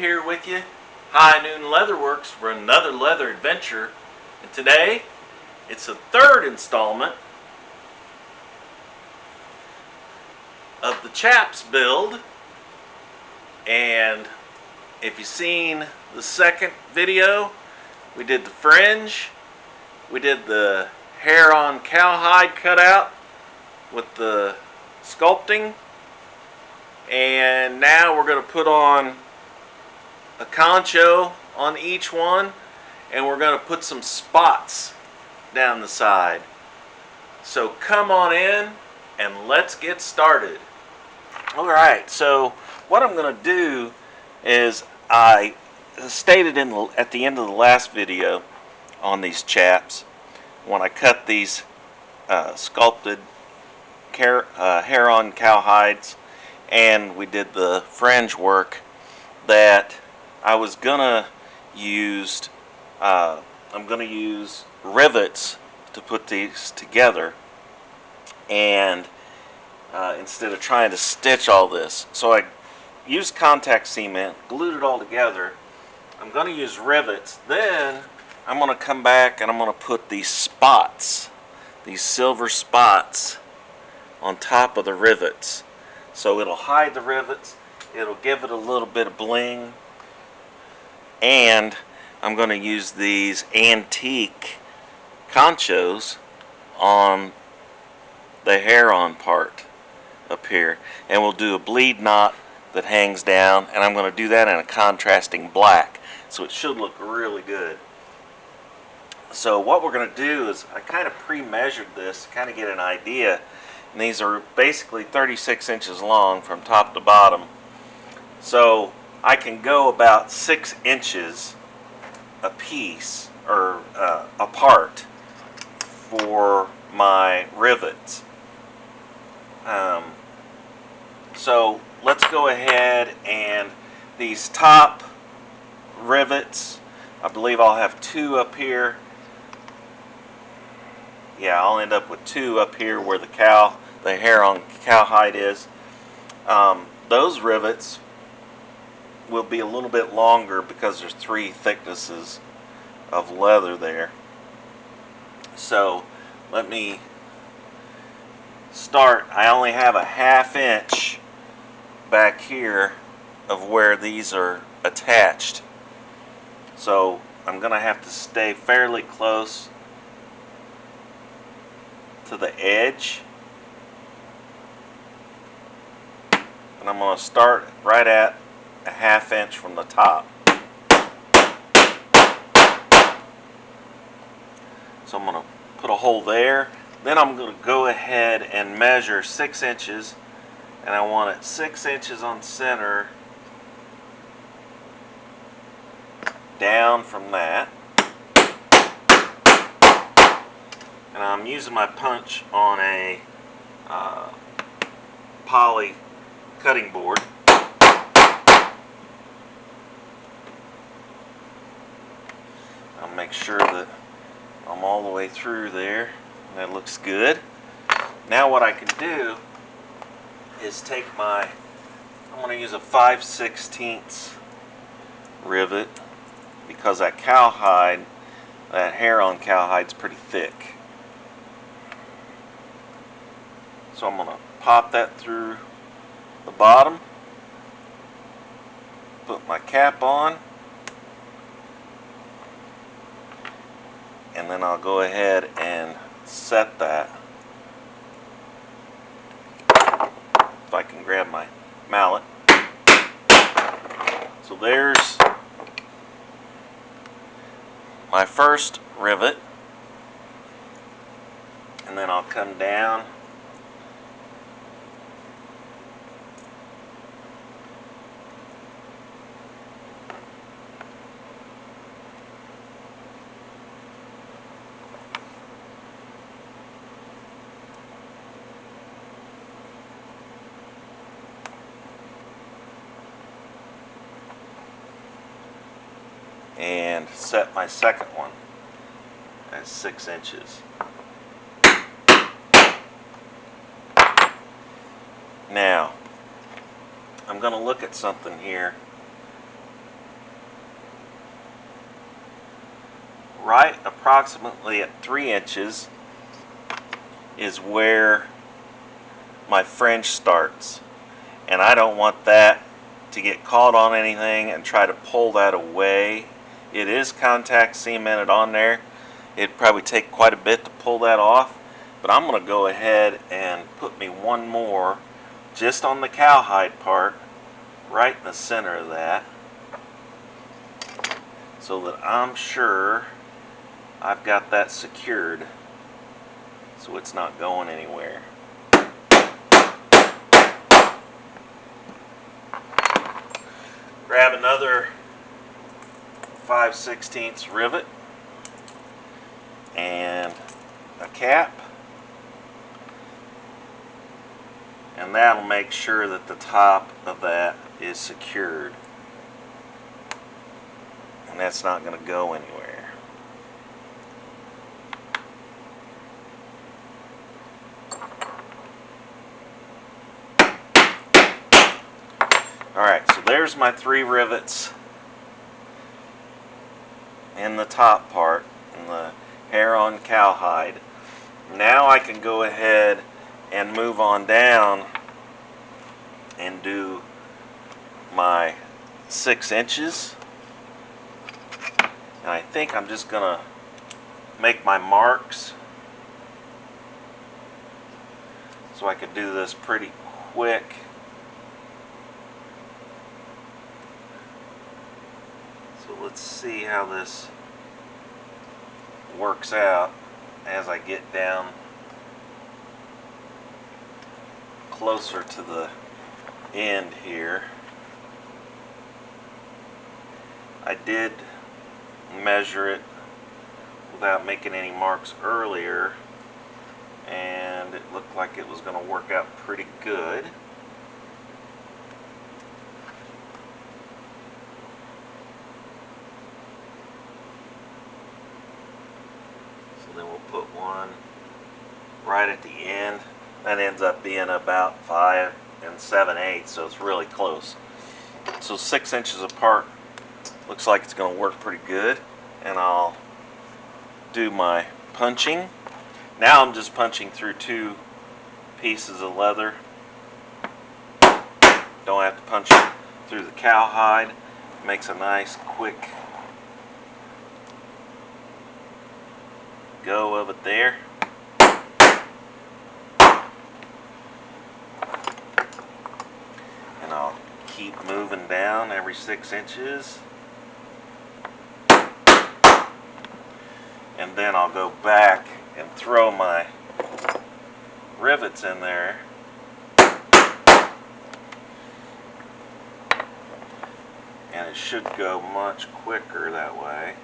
here with you, High Noon Leatherworks, for another leather adventure. And today, it's the third installment of the Chaps build. And if you've seen the second video, we did the fringe, we did the hair on cowhide cutout with the sculpting, and now we're going to put on a concho on each one, and we're going to put some spots down the side. So come on in and let's get started. Alright, so what I'm going to do is, I stated at the end of the last video on these chaps, when I cut these sculpted hair on cowhides and we did the fringe work, that I was gonna use I'm gonna use rivets to put these together, and instead of trying to stitch all this, so I used contact cement, glued it all together. I'm gonna use rivets. Then I'm gonna come back and I'm gonna put these spots, these silver spots, on top of the rivets, so it'll hide the rivets, it'll give it a little bit of bling. And I'm going to use these antique conchos on the hair on part up here, and we'll do a bleed knot that hangs down, and I'm going to do that in a contrasting black, so it should look really good. So what we're going to do is, I kind of pre-measured this to kind of get an idea. And these are basically 36 inches long from top to bottom. So I can go about 6 inches a piece, or apart, for my rivets. So let's go ahead, and these top rivets, I believe I'll have 2 up here. Yeah, I'll end up with 2 up here where the hair on cowhide is. Those rivets will be a little bit longer because there's 3 thicknesses of leather there. So let me start. I only have a 1/2 inch back here of where these are attached. So I'm going to have to stay fairly close to the edge, and I'm going to start right at a 1/2 inch from the top. So I'm going to put a hole there. Then I'm going to go ahead and measure 6 inches, and I want it 6 inches on center down from that. And I'm using my punch on a poly cutting board. I'll make sure that I'm all the way through there. That looks good. Now what I can do is take I'm going to use a 5/16 rivet, because that cowhide, that hair on cowhide's pretty thick. So I'm going to pop that through the bottom, put my cap on, and then I'll go ahead and set that. If I can grab my mallet. So there's my first rivet, and then I'll come down and set my second one at 6 inches. Now, I'm going to look at something here right approximately at 3 inches is where my fringe starts, and I don't want that to get caught on anything and try to pull that away. It is contact cemented on there. It'd probably take quite a bit to pull that off, but I'm going to go ahead and put me one more just on the cowhide part right in the center of that, so that I'm sure I've got that secured so it's not going anywhere. Grab another 5/16 rivet and a cap, and that'll make sure that the top of that is secured, and that's not going to go anywhere. Alright, so there's my 3 rivets in the top part, in the hair on cowhide. Now I can go ahead and move on down and do my 6 inches. And I think I'm just going to make my marks so I could do this pretty quick. So let's see how this works out as I get down closer to the end here. I did measure it without making any marks earlier, and it looked like it was going to work out pretty good. So then we'll put one right at the end. That ends up being about 5 7/8, so it's really close. So 6 inches apart looks like it's going to work pretty good, and I'll do my punching. Now I'm just punching through 2 pieces of leather. Don't have to punch through the cowhide. Makes a nice quick go of it there. And I'll keep moving down every 6 inches. And then I'll go back and throw my rivets in there. And it should go much quicker that way.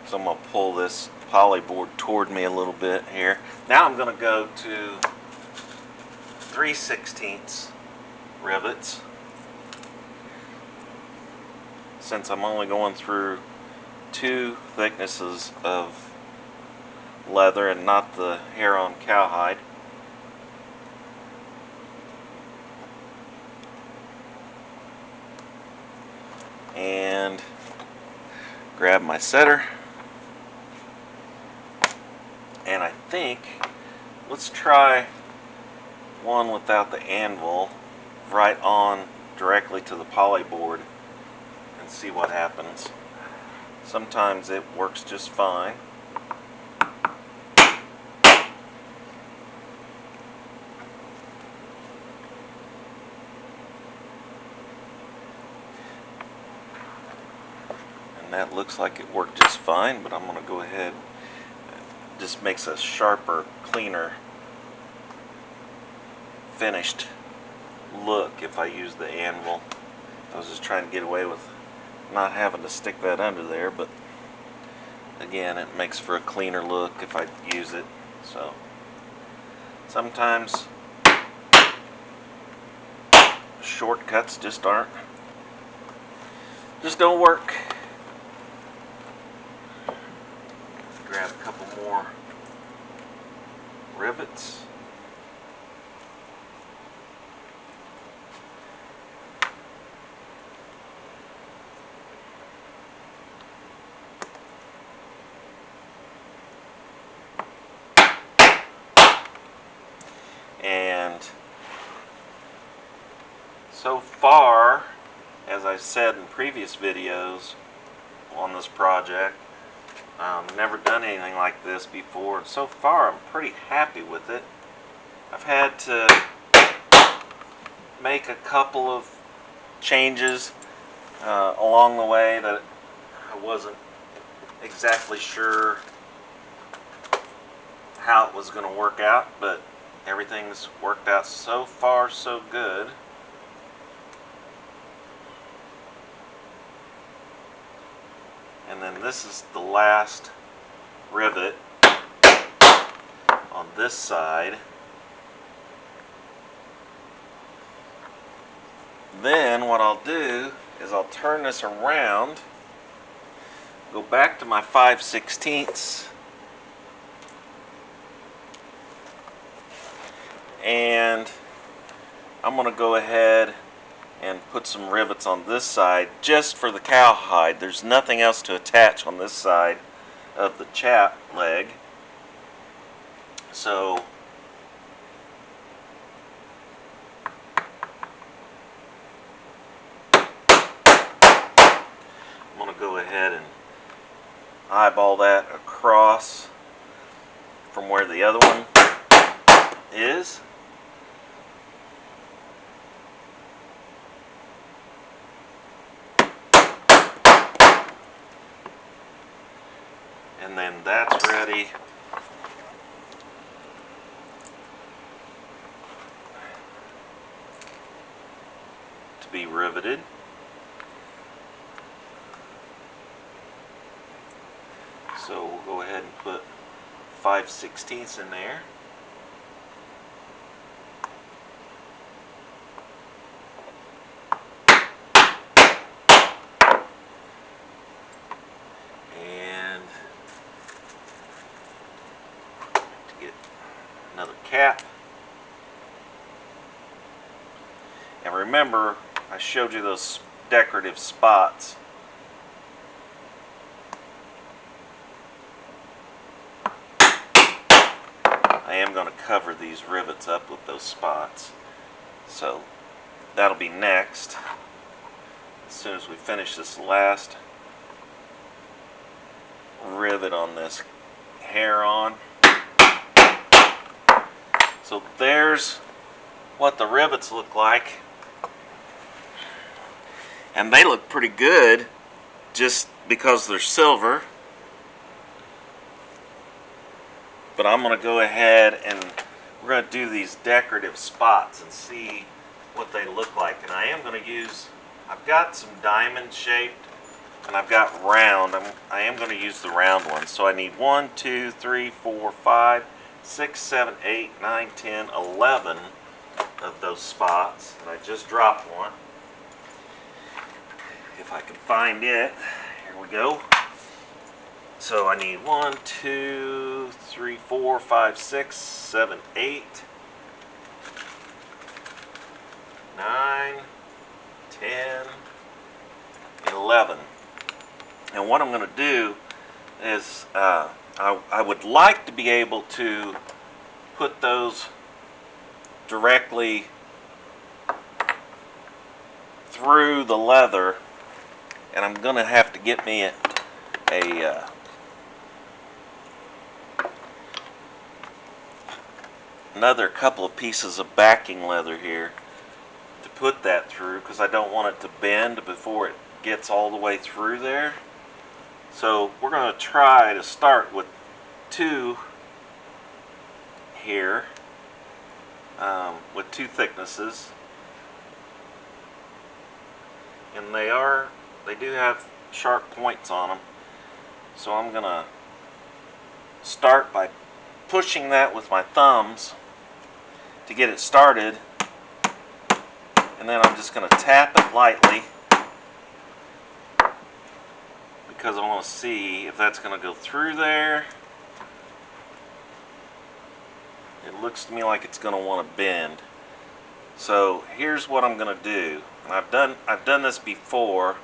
So I'm going to pull this poly board toward me a little bit here. Now I'm going to go to 3/16 rivets. Since I'm only going through 2 thicknesses of leather and not the hair on cowhide. And grab my setter. And I think, let's try one without the anvil right on directly to the poly board and see what happens. Sometimes it works just fine. And that looks like it worked just fine, but I'm going to go ahead. It just makes a sharper, cleaner finished look if I use the anvil. I was just trying to get away with not having to stick that under there, but again, it makes for a cleaner look if I use it. So sometimes shortcuts just don't work. Grab a couple more rivets. And so far, as I said in previous videos on this project, never done anything like this before, and so far I'm pretty happy with it. I've had to make a couple of changes along the way that I wasn't exactly sure how it was going to work out, but everything's worked out so far so good. And then this is the last rivet on this side. Then what I'll do is I'll turn this around, go back to my 5/16, and I'm going to go ahead and put some rivets on this side just for the cowhide. There's nothing else to attach on this side of the chap leg. So I'm going to go ahead and eyeball that across from where the other one is. And then that's ready to be riveted. So we'll go ahead and put 5/16 in there. And to get another cap. And remember, I showed you those decorative spots. I am going to cover these rivets up with those spots. So that'll be next. As soon as we finish this last rivet on this hair on. So there's what the rivets look like. And they look pretty good just because they're silver. But I'm going to go ahead and we're going to do these decorative spots and see what they look like. And I am going to use, I've got some diamond shaped and I've got round. I am going to use the round ones. So I need 1, 2, 3, 4, 5, 6, 7, 8, 9, 10, 11 of those spots. And I just dropped one. If I can find it, here we go. So I need 1, 2, 3, 4, 5, 6, 7, 8, 9, 10, 11. And what I'm going to do is I would like to be able to put those directly through the leather, and I'm going to have to get me another couple of pieces of backing leather here to put that through, because I don't want it to bend before it gets all the way through there. So we're going to try to start with 2 here with 2 thicknesses, and they do have sharp points on them. So I'm going to start by pushing that with my thumbs to get it started, and then I'm just going to tap it lightly because I want to see if that's going to go through there it looks to me like it's going to want to bend. So here's what I'm going to do. And I've done this before.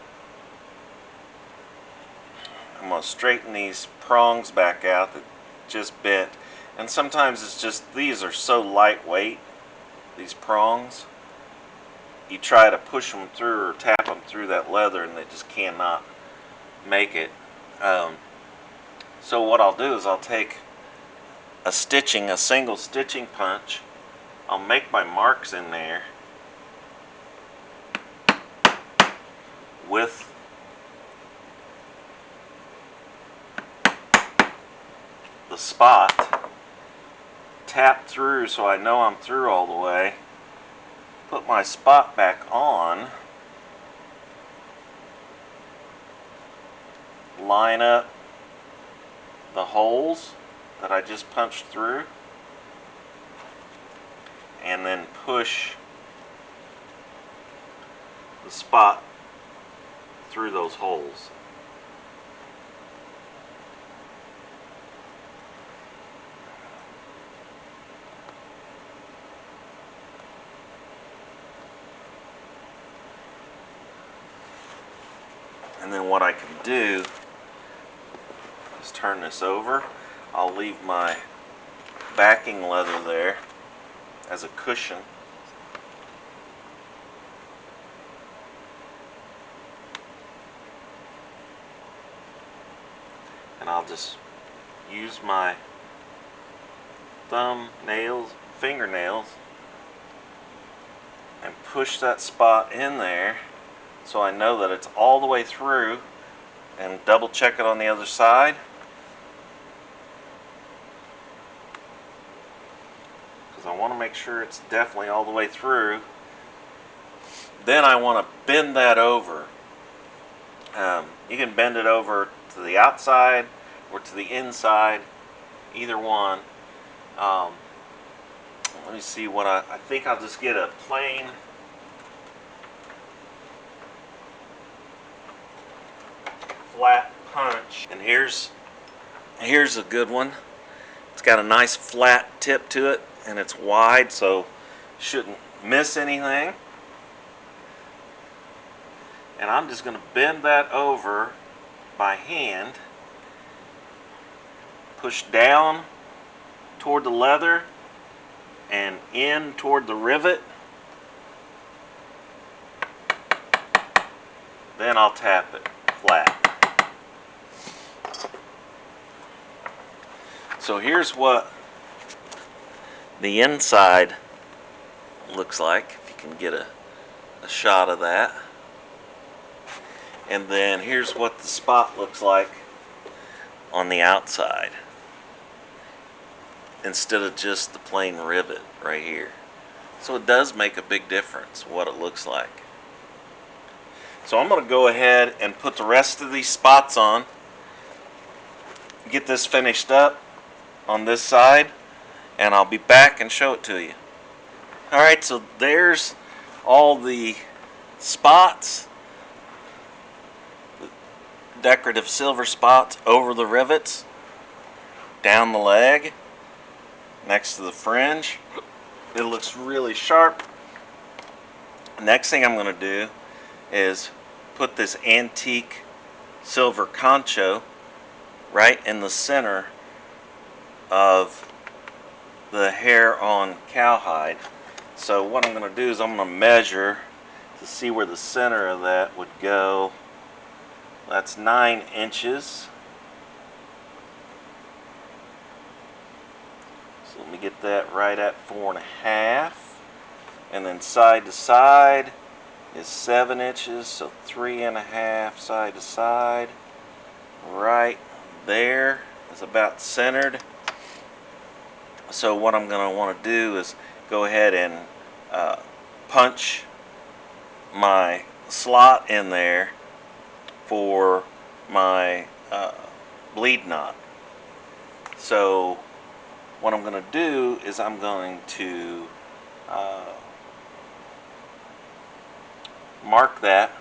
I'm going to straighten these prongs back out that just bent. And sometimes it's just, these are so lightweight, these prongs. You try to push them through or tap them through that leather and they just cannot make it. So what I'll do is I'll take a single stitching punch. I'll make my marks in there with the spot, tap through so I know I'm through all the way, put my spot back on, line up the holes that I just punched through, and then push the spot through those holes. And then what I can do is turn this over. I'll leave my backing leather there as a cushion. And I'll just use my fingernails, and push that spot in there so I know that it's all the way through, and double check it on the other side. Because I want to make sure it's definitely all the way through. Then I want to bend that over. You can bend it over to the outside or to the inside, either one. Let me see what I think I'll just get a plain flat punch. And here's a good one. It's got a nice flat tip to it and it's wide, so shouldn't miss anything. And I'm just going to bend that over by hand, push down toward the leather and in toward the rivet. Then I'll tap it flat. So here's what the inside looks like, if you can get a shot of that. And then here's what the spot looks like on the outside, instead of just the plain rivet right here. So it does make a big difference what it looks like. So I'm going to go ahead and put the rest of these spots on, get this finished up on this side, and I'll be back and show it to you. Alright, so there's all the spots, the decorative silver spots over the rivets, down the leg, next to the fringe. It looks really sharp. Next thing I'm going to do is put this antique silver concho right in the center of the hair on cowhide. So what I'm going to do is I'm going to measure to see where the center of that would go. That's 9 inches. So let me get that right at 4.5. And then side to side is 7 inches, so 3.5 side to side. Right there is about centered. So what I'm going to want to do is go ahead and punch my slot in there for my bleed knot. So what I'm going to do is I'm going to mark that,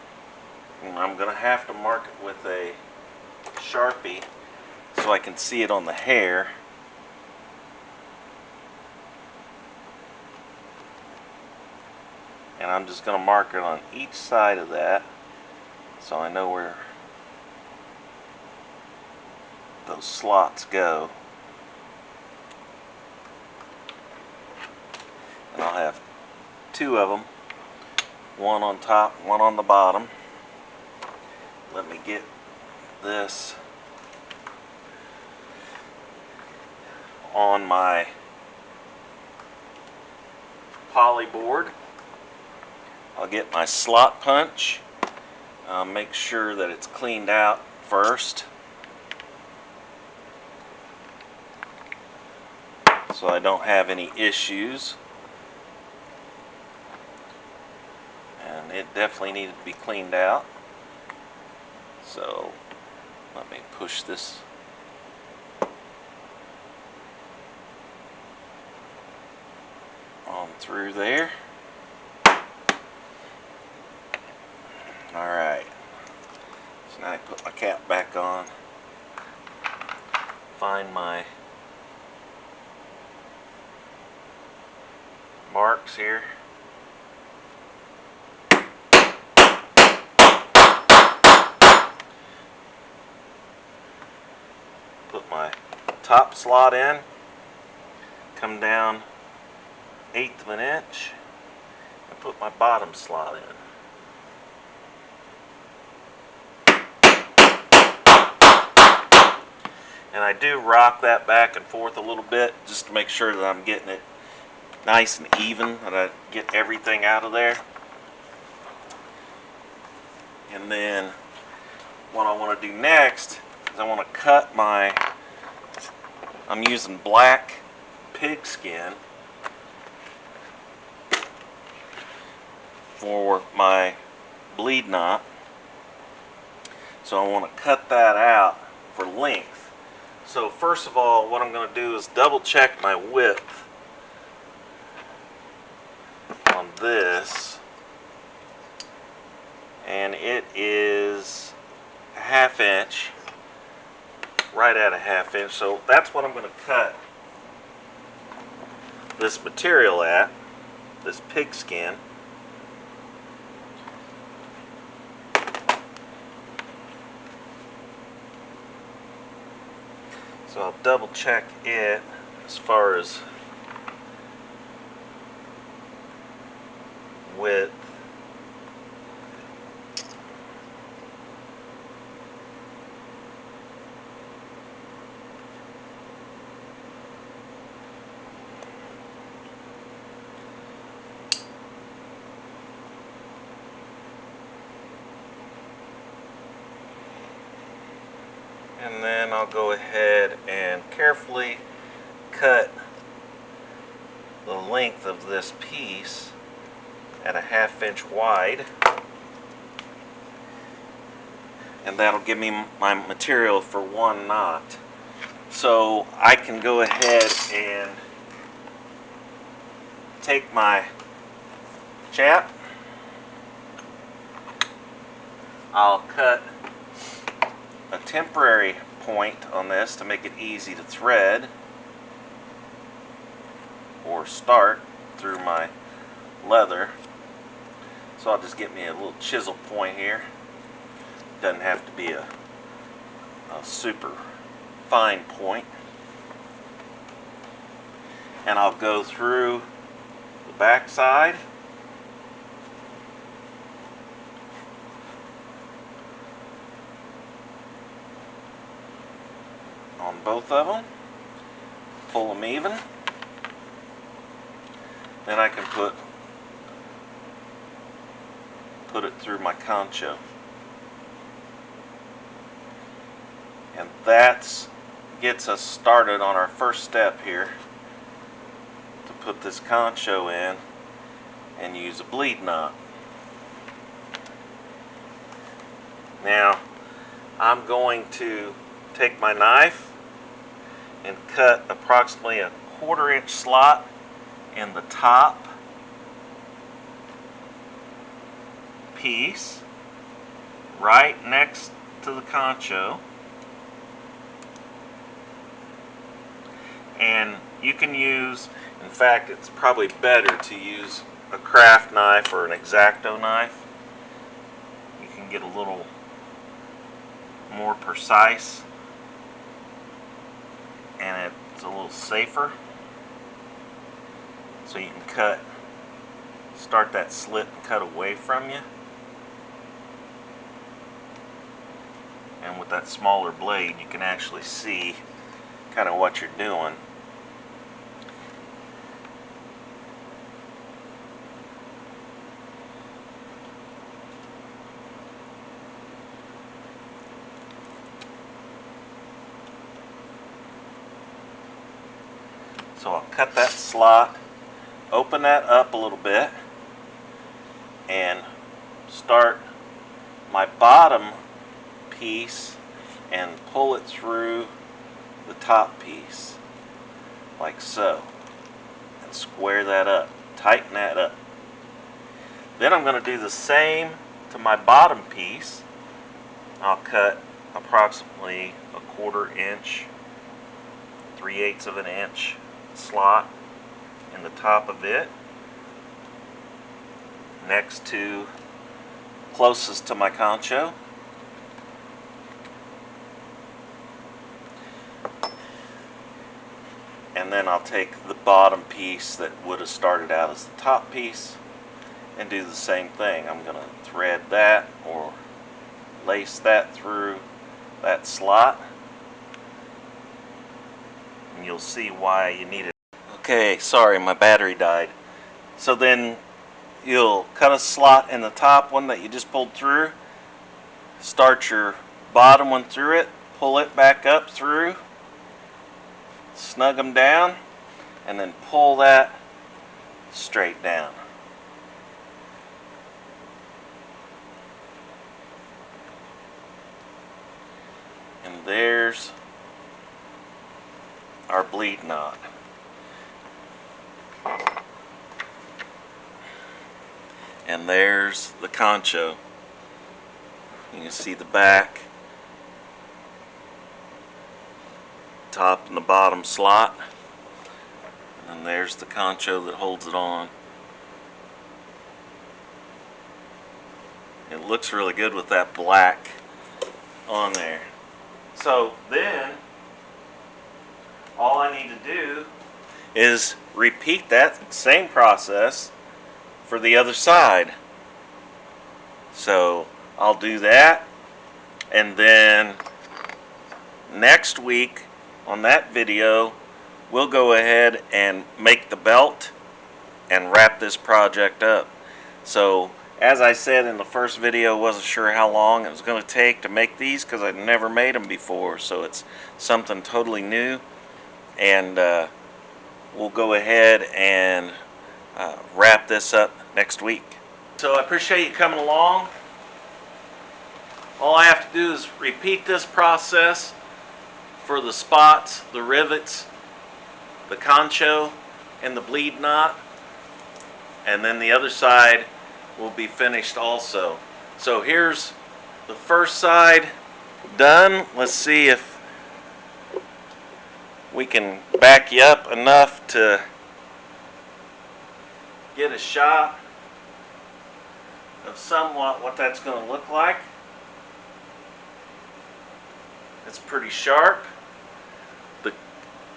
and I'm going to have to mark it with a Sharpie so I can see it on the hair. and I'm just going to mark it on each side of that so I know where those slots go. And I'll have two of them, one on top, one on the bottom. Let me get this on my poly board. I'll get my slot punch. Make sure that it's cleaned out first, so I don't have any issues. And it definitely needed to be cleaned out. So let me push this on through there. Alright, so now I put my cap back on, find my marks here. Put my top slot in, come down 1/8 of an inch, and put my bottom slot in. And I do rock that back and forth a little bit just to make sure that I'm getting it nice and even, that I get everything out of there. And then what I want to do next is I want to cut my, I'm using black pig skin for my bleed knot. So I want to cut that out for length. So first of all, what I'm going to do is double check my width on this, and it is 1/2 inch, right at 1/2 inch. So that's what I'm going to cut this material at, this pig skin. So I'll double check it as far as width. And then I'll go ahead and carefully cut the length of this piece at 1/2 inch wide. And that'll give me my material for one knot. So I can go ahead and take my chap. I'll cut a temporary point on this to make it easy to thread or start through my leather. So I'll just get me a little chisel point here. Doesn't have to be a super fine point. And I'll go through the back side. On both of them, pull them even. Then I can put it through my concho. And that gets us started on our first step here, to put this concho in and use a bleed knot. Now I'm going to take my knife and cut approximately a 1/4 inch slot in the top piece right next to the concho. And you can use, in fact it's probably better to use a craft knife or an X-Acto knife, you can get a little more precise and it's a little safer. So you can start that slit and cut away from you. And with that smaller blade, you can actually see kind of what you're doing. So I'll cut that slot, open that up a little bit, and start my bottom piece and pull it through the top piece like so, and square that up, tighten that up. Then I'm going to do the same to my bottom piece. I'll cut approximately 1/4 inch, 3/8 of an inch slot in the top of it, next to closest to my concho. And then I'll take the bottom piece that would have started out as the top piece and do the same thing. I'm going to thread that or lace that through that slot, and you'll see why you need it. Okay, sorry, my battery died. So then you'll cut a slot in the top one that you just pulled through, start your bottom one through it, pull it back up through, snug them down, and then pull that straight down. And there's our bleed knot. And there's the concho. You can see the back, top and the bottom slot, and there's the concho that holds it on. It looks really good with that black on there. So then all I need to do is repeat that same process for the other side. So I'll do that, and then next week on that video we'll go ahead and make the belt and wrap this project up. So as I said in the first video, wasn't sure how long it was going to take to make these because I'd never made them before, so it's something totally new, and we'll go ahead and wrap this up next week. So I appreciate you coming along. All I have to do is repeat this process for the spots, the rivets, the concho, and the bleed knot, and then the other side will be finished also. So here's the first side done. Let's see if we can back you up enough to get a shot of somewhat what that's going to look like. It's pretty sharp. The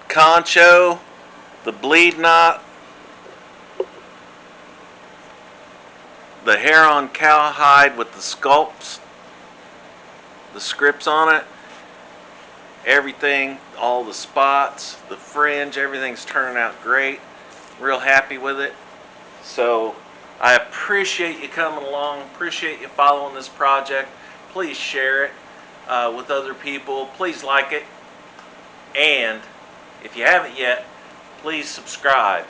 concho, the bleed knot, the hair on cowhide with the sculpts, the scripts on it, everything, all the spots, the fringe, everything's turning out great. Real happy with it. So I appreciate you coming along, appreciate you following this project. Please share it with other people. Please like it. And if you haven't yet, please subscribe.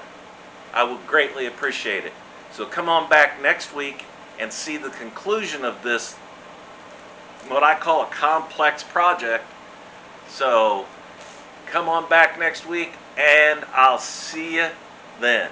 I would greatly appreciate it. So come on back next week and see the conclusion of this, what I call a complex project. So come on back next week, and I'll see you then.